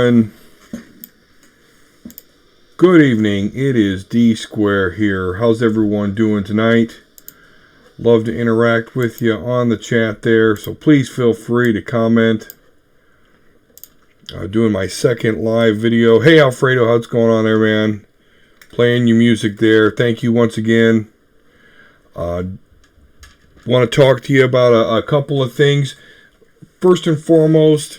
And good evening. It is D Square here. How's everyone doing tonight? Love to interact with you on the chat there, so please feel free to comment. Doing my second live video. Hey Alfredo, how's it going on there, man? Playing your music there. Thank you once again. Want to talk to you about a couple of things. First and foremost,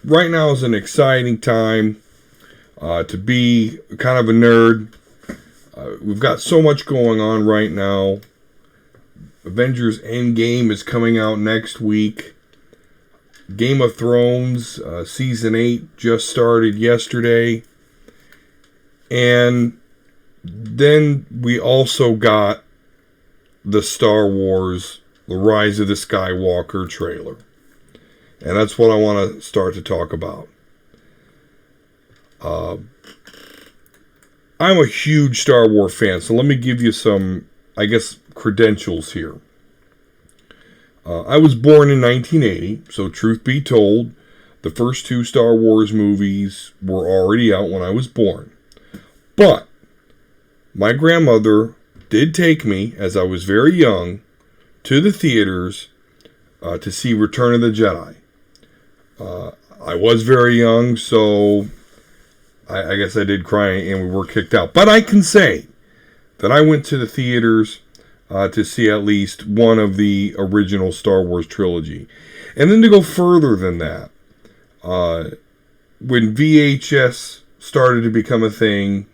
right now is an exciting time to be kind of a nerd. We've got so much going on right now. Avengers Endgame is coming out next week. Game of Thrones Season 8 just started yesterday. And then we also got the Star Wars The Rise of the Skywalker trailer. And that's what I want to start to talk about. I'm a huge Star Wars fan, so let me give you some, credentials here. I was born in 1980, so truth be told, the first two Star Wars movies were already out when I was born. But my grandmother did take me, as I was very young, to the theaters to see Return of the Jedi. I was very young, so I guess I did cry and we were kicked out. But I can say that I went to the theaters to see at least one of the original Star Wars trilogy. And then to go further than that, when VHS started to become a thing,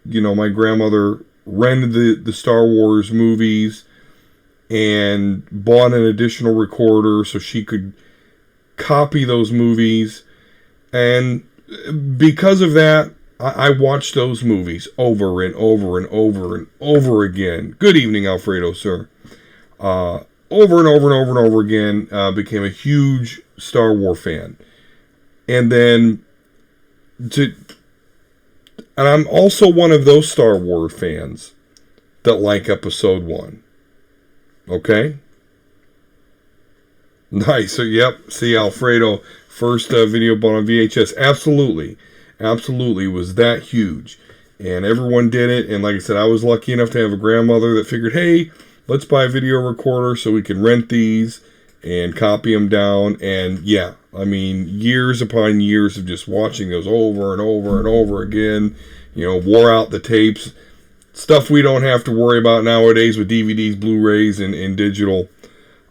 my grandmother rented the Star Wars movies and bought an additional recorder so she could copy those movies. And because of that, I watched those movies over and over and over and over again. Good evening, Alfredo, sir. Over and over and over and over again, became a huge Star Wars fan. And then, and I'm also one of those Star Wars fans that like Episode 1. Okay? Nice. So, yep. See, Alfredo, first video bought on VHS. Absolutely was that huge. And everyone did it. And like I said, I was lucky enough to have a grandmother that figured, hey, let's buy a video recorder so we can rent these and copy them down. And yeah, years upon years of just watching those over and over and over again. Wore out the tapes. Stuff we don't have to worry about nowadays with DVDs, Blu-rays, and digital.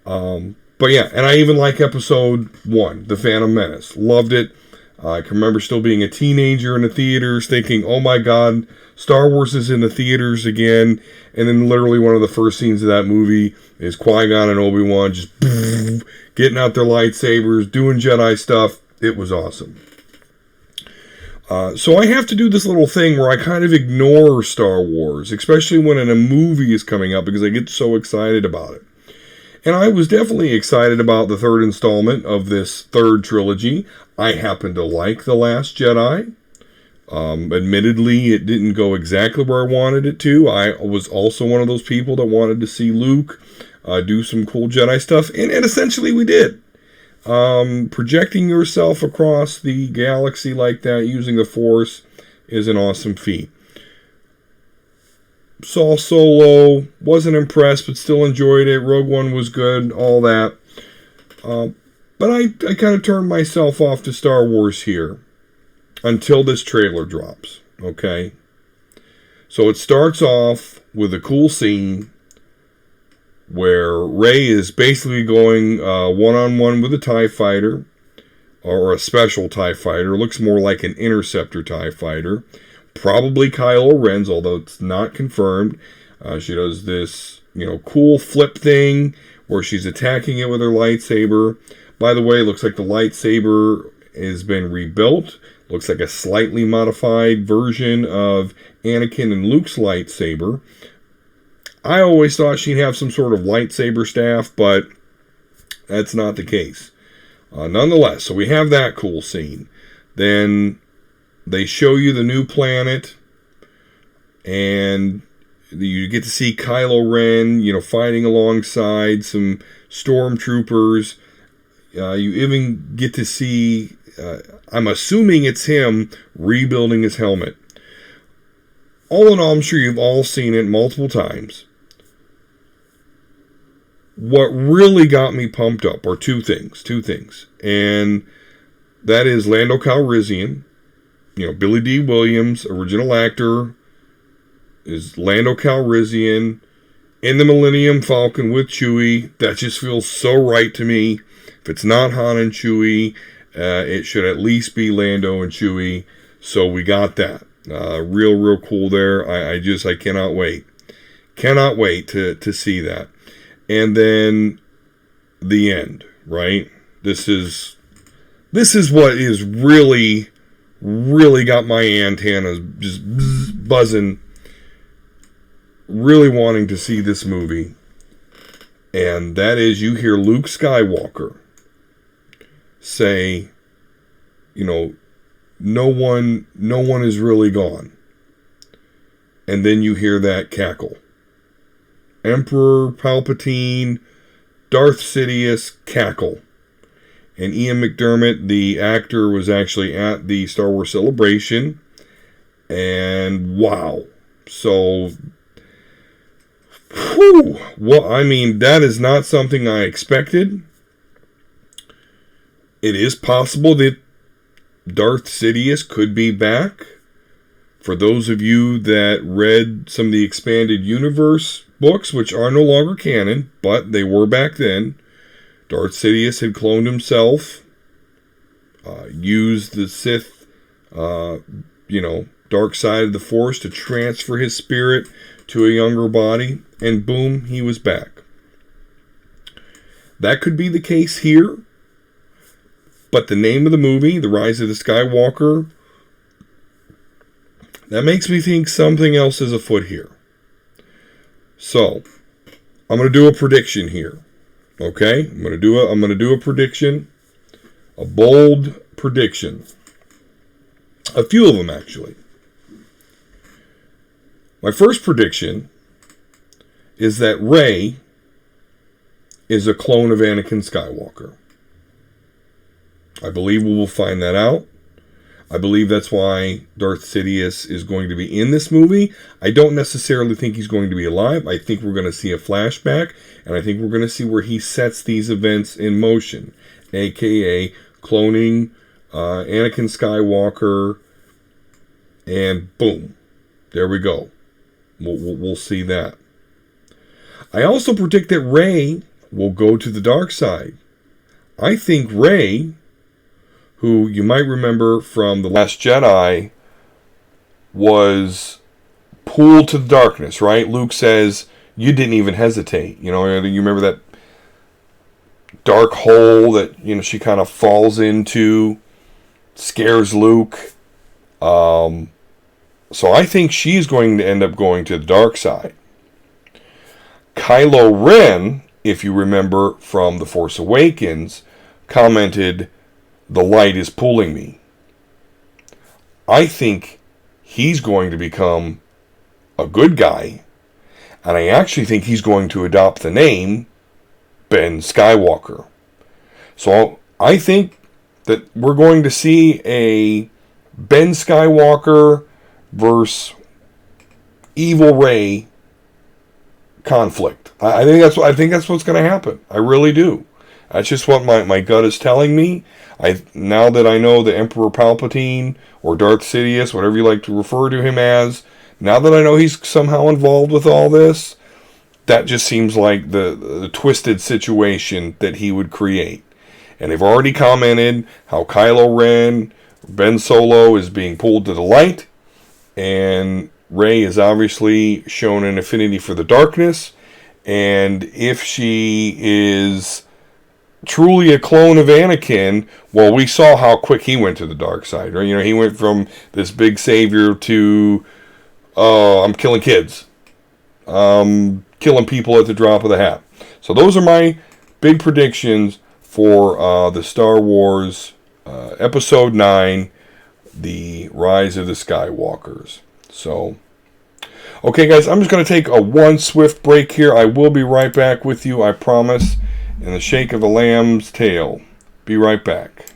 But yeah, and I even like Episode 1, The Phantom Menace. Loved it. I can remember still being a teenager in the theaters thinking, oh my God, Star Wars is in the theaters again. And then literally one of the first scenes of that movie is Qui-Gon and Obi-Wan just getting out their lightsabers, doing Jedi stuff. It was awesome. So I have to do this little thing where I kind of ignore Star Wars, especially when a movie is coming up because I get so excited about it. And I was definitely excited about the third installment of this third trilogy. I happen to like The Last Jedi. Admittedly, it didn't go exactly where I wanted it to. I was also one of those people that wanted to see Luke do some cool Jedi stuff. And essentially we did. Projecting yourself across the galaxy like that using the Force is an awesome feat. Saw Solo, wasn't impressed, but still enjoyed it. Rogue One was good, all that. But I kind of turned myself off to Star Wars here until this trailer drops, okay? So it starts off with a cool scene where Rey is basically going one-on-one with a TIE fighter, or a special TIE fighter. Looks more like an interceptor TIE fighter. Probably Kylo Ren's, although it's not confirmed. She does this, cool flip thing where she's attacking it with her lightsaber. By the way, it looks like the lightsaber has been rebuilt. Looks like a slightly modified version of Anakin and Luke's lightsaber. I always thought she'd have some sort of lightsaber staff, but that's not the case. Nonetheless, so we have that cool scene. Then they show you the new planet, and you get to see Kylo Ren, fighting alongside some stormtroopers. You even get to see I'm assuming it's him rebuilding his helmet. All in all, I'm sure you've all seen it multiple times. What really got me pumped up are two things. And that is Lando Calrissian. Billy D. Williams, original actor, is Lando Calrissian in the Millennium Falcon with Chewie. That just feels so right to me. If it's not Han and Chewie, it should at least be Lando and Chewie. So we got that. Real cool there. I cannot wait. Cannot wait to see that. And then the end, right? This is what is really got my antennas just buzzing, really wanting to see this movie. And that is, you hear Luke Skywalker say, no one is really gone. And then you hear that cackle. Emperor Palpatine, Darth Sidious cackle. And Ian McDiarmid, the actor, was actually at the Star Wars Celebration. And wow. So, well, I mean, that is not something I expected. It is possible that Darth Sidious could be back. For those of you that read some of the Expanded Universe books, which are no longer canon, but they were back then, Darth Sidious had cloned himself, used the Sith, dark side of the Force to transfer his spirit to a younger body, and boom, he was back. That could be the case here, but the name of the movie, The Rise of the Skywalker, that makes me think something else is afoot here. So, I'm going to do a prediction here. Okay? I'm going to do a prediction. A bold prediction. A few of them, actually. My first prediction is that Rey is a clone of Anakin Skywalker. I believe we will find that out. I believe that's why Darth Sidious is going to be in this movie. I don't necessarily think he's going to be alive. I think we're going to see a flashback, and I think we're going to see where he sets these events in motion, a.k.a. cloning Anakin Skywalker, and boom, there we go. We'll see that. I also predict that Rey will go to the dark side. I think Rey, who you might remember from The Last Jedi, was pulled to the darkness, right? Luke says, you didn't even hesitate. You remember that dark hole that, she kind of falls into, scares Luke. So I think she's going to end up going to the dark side. Kylo Ren, if you remember from The Force Awakens, commented, the light is pulling me. I think he's going to become a good guy, and I actually think he's going to adopt the name Ben Skywalker. So I think that we're going to see a Ben Skywalker versus evil Rey conflict. I think that's what's going to happen. I really do. That's just what my gut is telling me. Now that I know the Emperor Palpatine, or Darth Sidious, whatever you like to refer to him as, now that I know he's somehow involved with all this, that just seems like the twisted situation that he would create. And they've already commented how Kylo Ren, Ben Solo, is being pulled to the light, and Rey is obviously shown an affinity for the darkness, and if she is truly a clone of Anakin, well, we saw how quick he went to the dark side, right? He went from this big savior to, I'm killing kids. Killing people at the drop of the hat. So those are my big predictions for the Star Wars Episode 9, The Rise of the Skywalkers. So, okay guys, I'm just going to take one swift break here. I will be right back with you, I promise. In the shake of a lamb's tail. Be right back.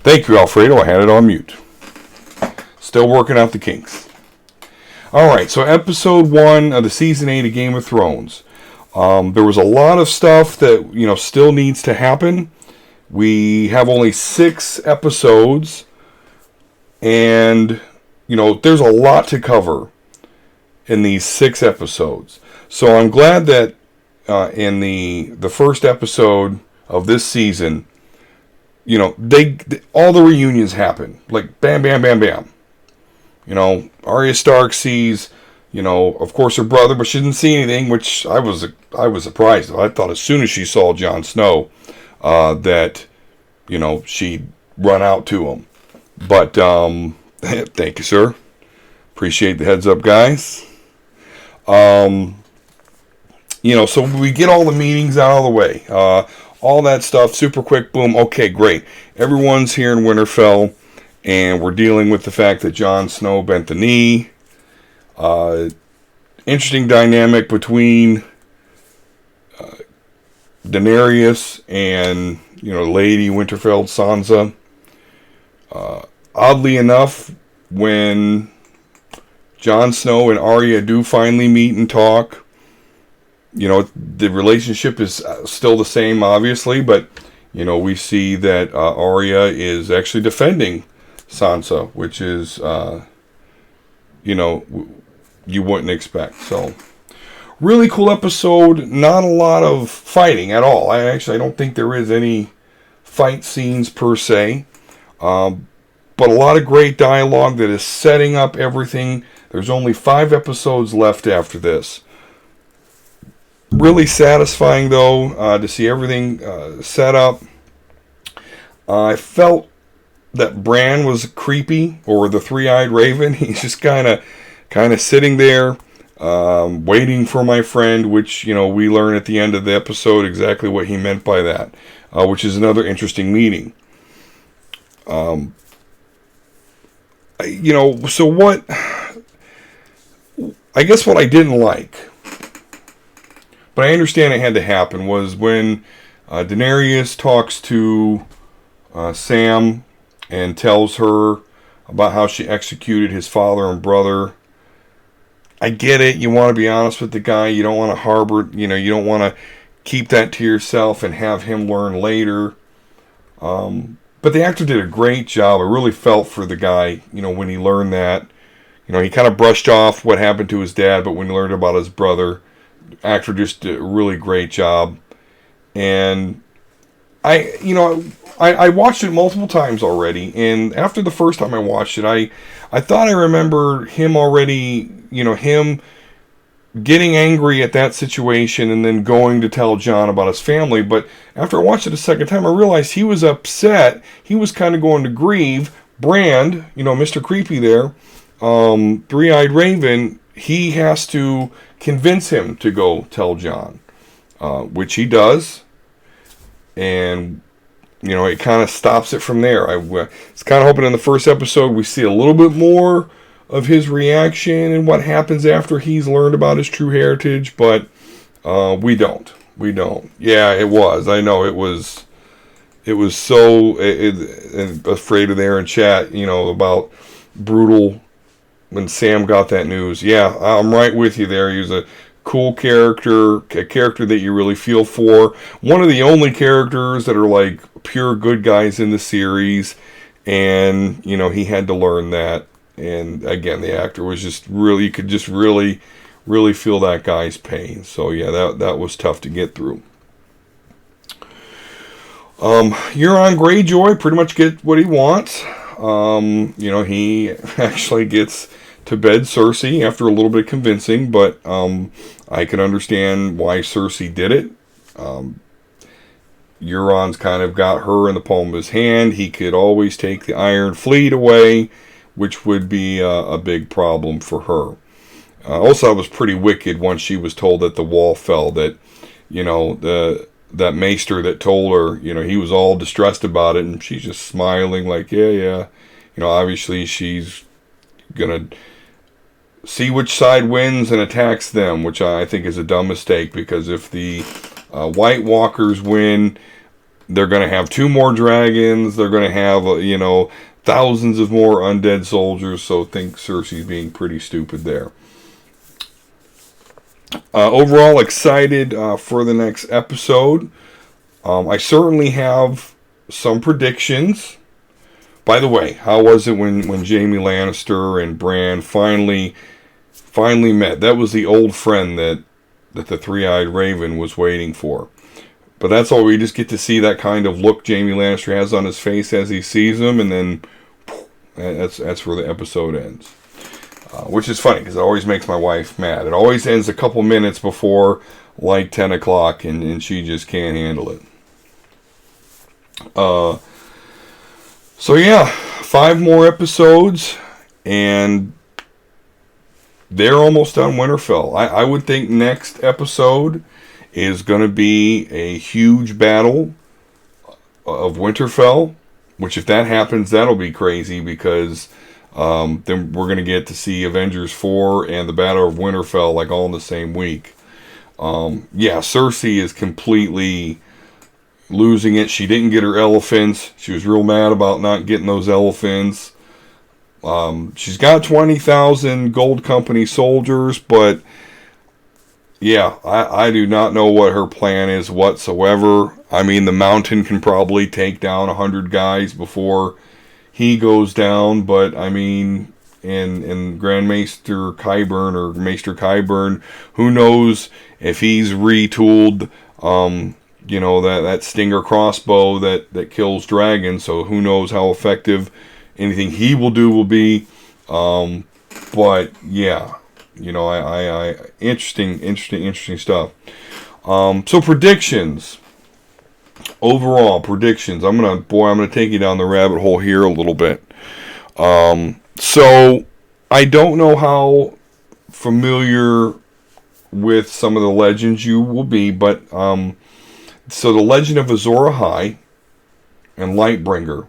Thank you, Alfredo. I had it on mute. Still working out the kinks. All right, so episode 1 of the season 8 of Game of Thrones. There was a lot of stuff that still needs to happen. We have only 6 episodes, and there's a lot to cover in these 6 episodes. So I'm glad that in the first episode of this season, they all the reunions happen, like bam, bam, bam, bam. Arya Stark sees, of course her brother, but she didn't see anything, which I was surprised. I thought as soon as she saw Jon Snow, that, she'd run out to him. But thank you, sir. Appreciate the heads up, guys. So we get all the meetings out of the way. All that stuff, super quick, boom. Okay, great. Everyone's here in Winterfell, and we're dealing with the fact that Jon Snow bent the knee. Interesting dynamic between Daenerys and Lady Winterfell, Sansa. Oddly enough, when Jon Snow and Arya do finally meet and talk, the relationship is still the same, obviously, but we see that Arya is actually defending Sansa, which is you wouldn't expect. So really cool episode. Not a lot of fighting at all. I don't think there is any fight scenes per se, but a lot of great dialogue that is setting up everything. There's only 5 episodes left after this. Really satisfying, though, to see everything set up. I felt that Bran was creepy, or the three-eyed raven. He's just kind of sitting there, waiting for my friend, which, we learn at the end of the episode exactly what he meant by that, which is another interesting meeting. So what, I guess what I didn't like, but I understand it had to happen, was when Daenerys talks to Sam and tells her about how she executed his father and brother. I get it. You want to be honest with the guy. You don't want to harbor, you don't want to keep that to yourself and have him learn later. But the actor did a great job. I really felt for the guy, when he learned that. He kind of brushed off what happened to his dad, but when he learned about his brother, the actor just did a really great job. And I watched it multiple times already, and after the first time I watched it, I thought I remember him already, him getting angry at that situation and then going to tell John about his family. But after I watched it a second time, I realized he was upset. He was kind of going to grieve. Brand, Mr. Creepy there, Three-Eyed Raven, he has to convince him to go tell John, which he does. And, it kind of stops it from there. I was kind of hoping in the first episode we see a little bit more of his reaction and what happens after he's learned about his true heritage, but we don't. Yeah, it was. I know it was so afraid of there in chat, about brutal when Sam got that news. Yeah, I'm right with you there. He was a cool character, a character that you really feel for. One of the only characters that are like pure good guys in the series, and he had to learn that. And again, the actor was just really, you could just really, really feel that guy's pain. So yeah, that was tough to get through. Euron Greyjoy pretty much gets what he wants. He actually gets to bed Cersei after a little bit of convincing, but I can understand why Cersei did it. Euron's kind of got her in the palm of his hand. He could always take the Iron Fleet away, which would be a big problem for her. Also, it was pretty wicked once she was told that the wall fell, that, that maester that told her, he was all distressed about it, and she's just smiling like, yeah. Obviously she's going to see which side wins and attacks them, which I think is a dumb mistake, because if the White Walkers win, they're going to have 2 more dragons, they're going to have, thousands of more undead soldiers, so I think Cersei's being pretty stupid there. Overall, excited for the next episode. I certainly have some predictions. By the way, how was it when Jaime Lannister and Bran finally met? That was the old friend that the Three-Eyed Raven was waiting for. But that's all. We just get to see that kind of look Jaime Lannister has on his face as he sees him, and then that's where the episode ends. Which is funny, because it always makes my wife mad. It always ends a couple minutes before, like, 10 o'clock, and she just can't handle it. So yeah, 5 more episodes, and they're almost done Winterfell. I would think next episode is going to be a huge battle of Winterfell, which if that happens, that'll be crazy, because then we're going to get to see Avengers 4 and the Battle of Winterfell like all in the same week. Cersei is completely losing it. She didn't get her elephants. She was real mad about not getting those elephants. She's got 20,000 Gold Company soldiers, but yeah, I do not know what her plan is whatsoever. I mean, the Mountain can probably take down 100 guys before he goes down, but I mean, in Grand Maester Qyburn or Maester Qyburn, who knows if he's retooled, that Stinger crossbow that kills dragons, so who knows how effective anything he will do will be. But yeah, I interesting stuff. So predictions. Overall predictions. I'm gonna take you down the rabbit hole here a little bit. So I don't know how familiar with some of the legends you will be, but so the legend of Azor Ahai and Lightbringer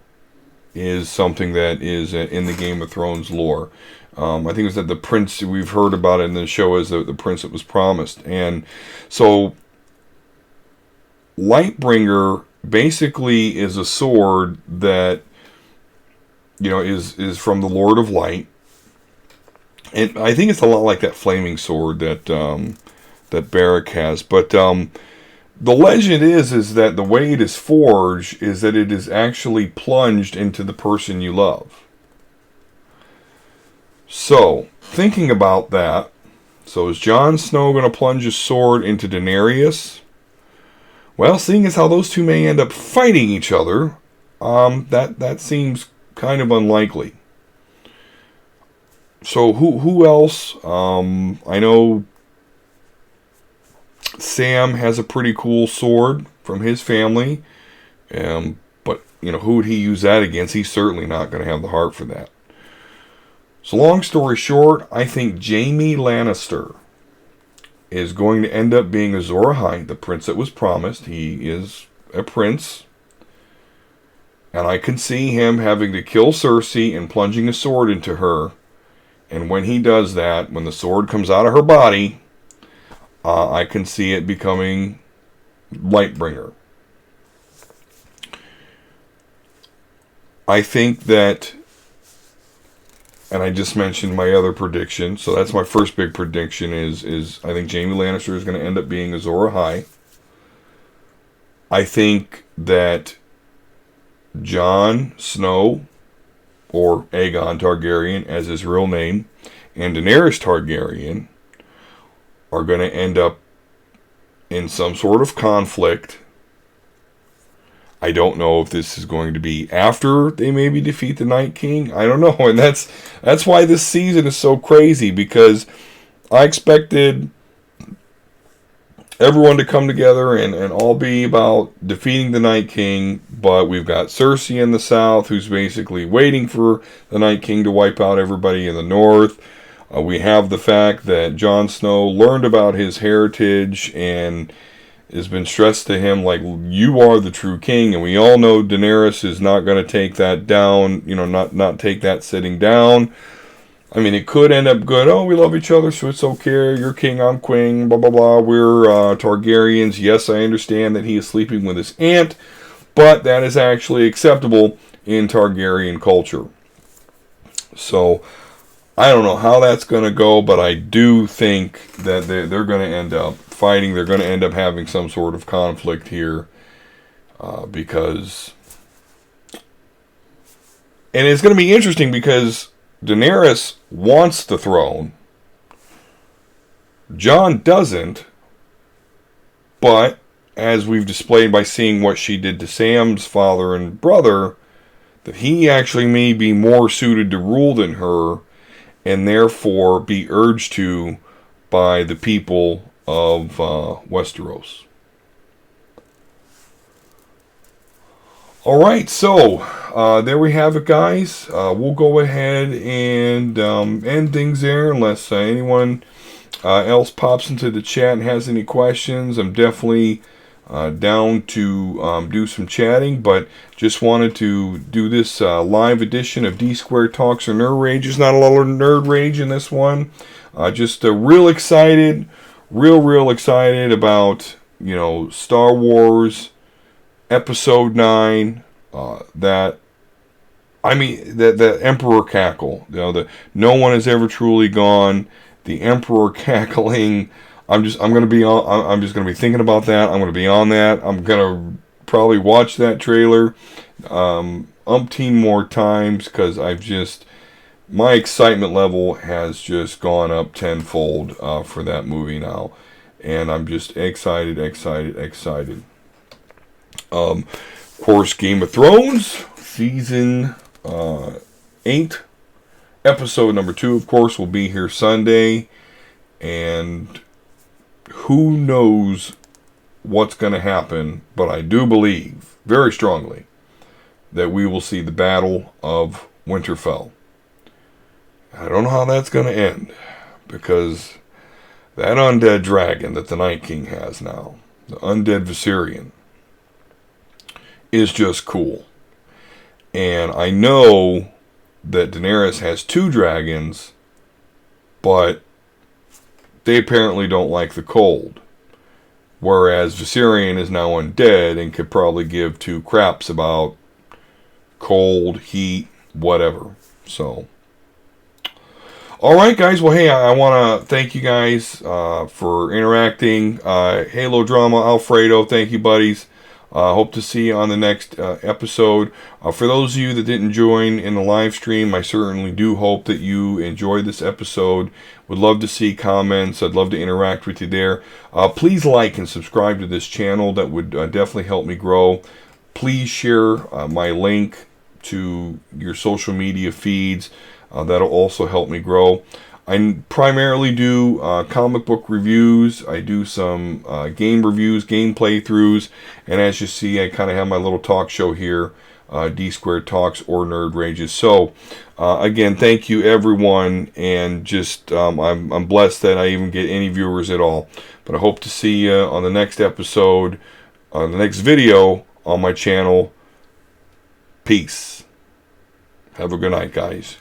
is something that is in the Game of Thrones lore. I think it was that the prince, we've heard about it in the show as the prince that was promised. And so Lightbringer basically is a sword that, is from the Lord of Light. And I think it's a lot like that flaming sword that Beric has. But The legend is that the way it is forged is that it is actually plunged into the person you love. So, thinking about that, so is Jon Snow going to plunge his sword into Daenerys? Well, seeing as how those two may end up fighting each other, that seems kind of unlikely. So who else? I know Sam has a pretty cool sword from his family, but who would he use that against? He's certainly not going to have the heart for that. So long story short, I think Jaime Lannister is going to end up being Azor Ahai, the prince that was promised. He is a prince. And I can see him having to kill Cersei and plunging a sword into her. And when he does that, when the sword comes out of her body, I can see it becoming Lightbringer. I think that, and I just mentioned my other prediction, so that's my first big prediction is I think Jaime Lannister is going to end up being Azor Ahai. I think that Jon Snow, or Aegon Targaryen as his real name, and Daenerys Targaryen are going to end up in some sort of conflict. I don't know if this is going to be after they maybe defeat the Night King. I don't know, and that's why this season is so crazy, because I expected everyone to come together and all be about defeating the Night King, but we've got Cersei in the south who's basically waiting for the Night King to wipe out everybody in the north. We have the fact that Jon Snow learned about his heritage and has been stressed to him like, you are the true king, and we all know Daenerys is not going to take that down, not take that sitting down. I mean, it could end up good. Oh, we love each other, so it's okay. You're king, I'm queen, blah, blah, blah. We're Targaryens. Yes, I understand that he is sleeping with his aunt, but that is actually acceptable in Targaryen culture. So, I don't know how that's going to go, but I do think that they're going to end up fighting. They're going to end up having some sort of conflict here because... And it's going to be interesting because Daenerys wants the throne. Jon doesn't. But, as we've displayed by seeing what she did to Sam's father and brother, that he actually may be more suited to rule than her, and therefore be urged to by the people of Westeros. Alright, so there we have it, guys. We'll go ahead and end things there unless anyone else pops into the chat and has any questions. I'm definitely down to do some chatting, but just wanted to do this live edition of D Squared Talks or Nerd Rage. There's not a lot of nerd rage in this one. Just real excited about Star Wars Episode 9. That Emperor cackle. No one has ever truly gone. The Emperor cackling. I'm just gonna be thinking about that. I'm gonna be on that. I'm gonna probably watch that trailer umpteen more times because my excitement level has just gone up tenfold for that movie now, and I'm just excited. Of course, Game of Thrones season 8, episode number 2. Of course, will be here Sunday, and who knows what's going to happen, but I do believe very strongly that we will see the Battle of Winterfell. I don't know how that's going to end, because that undead dragon that the Night King has now, the undead Viserion, is just cool. And I know that Daenerys has 2 dragons, but they apparently don't like the cold. Whereas Viserion is now undead and could probably give 2 craps about cold, heat, whatever. So, All right, guys. Well, hey, I want to thank you guys for interacting. Halo Drama, Alfredo, thank you, buddies. Hope to see you on the next episode. For those of you that didn't join in the live stream, I certainly do hope that you enjoyed this episode. Would love to see comments. I'd love to interact with you there. Please like and subscribe to this channel. That would definitely help me grow. Please share my link to your social media feeds. That'll also help me grow. I primarily do comic book reviews. I do some game reviews, game playthroughs, and as you see, I kind of have my little talk show here, D Squared Talks or Nerd Rages. So, again, thank you everyone, and just I'm blessed that I even get any viewers at all. But I hope to see you on the next episode, on the next video on my channel. Peace. Have a good night, guys.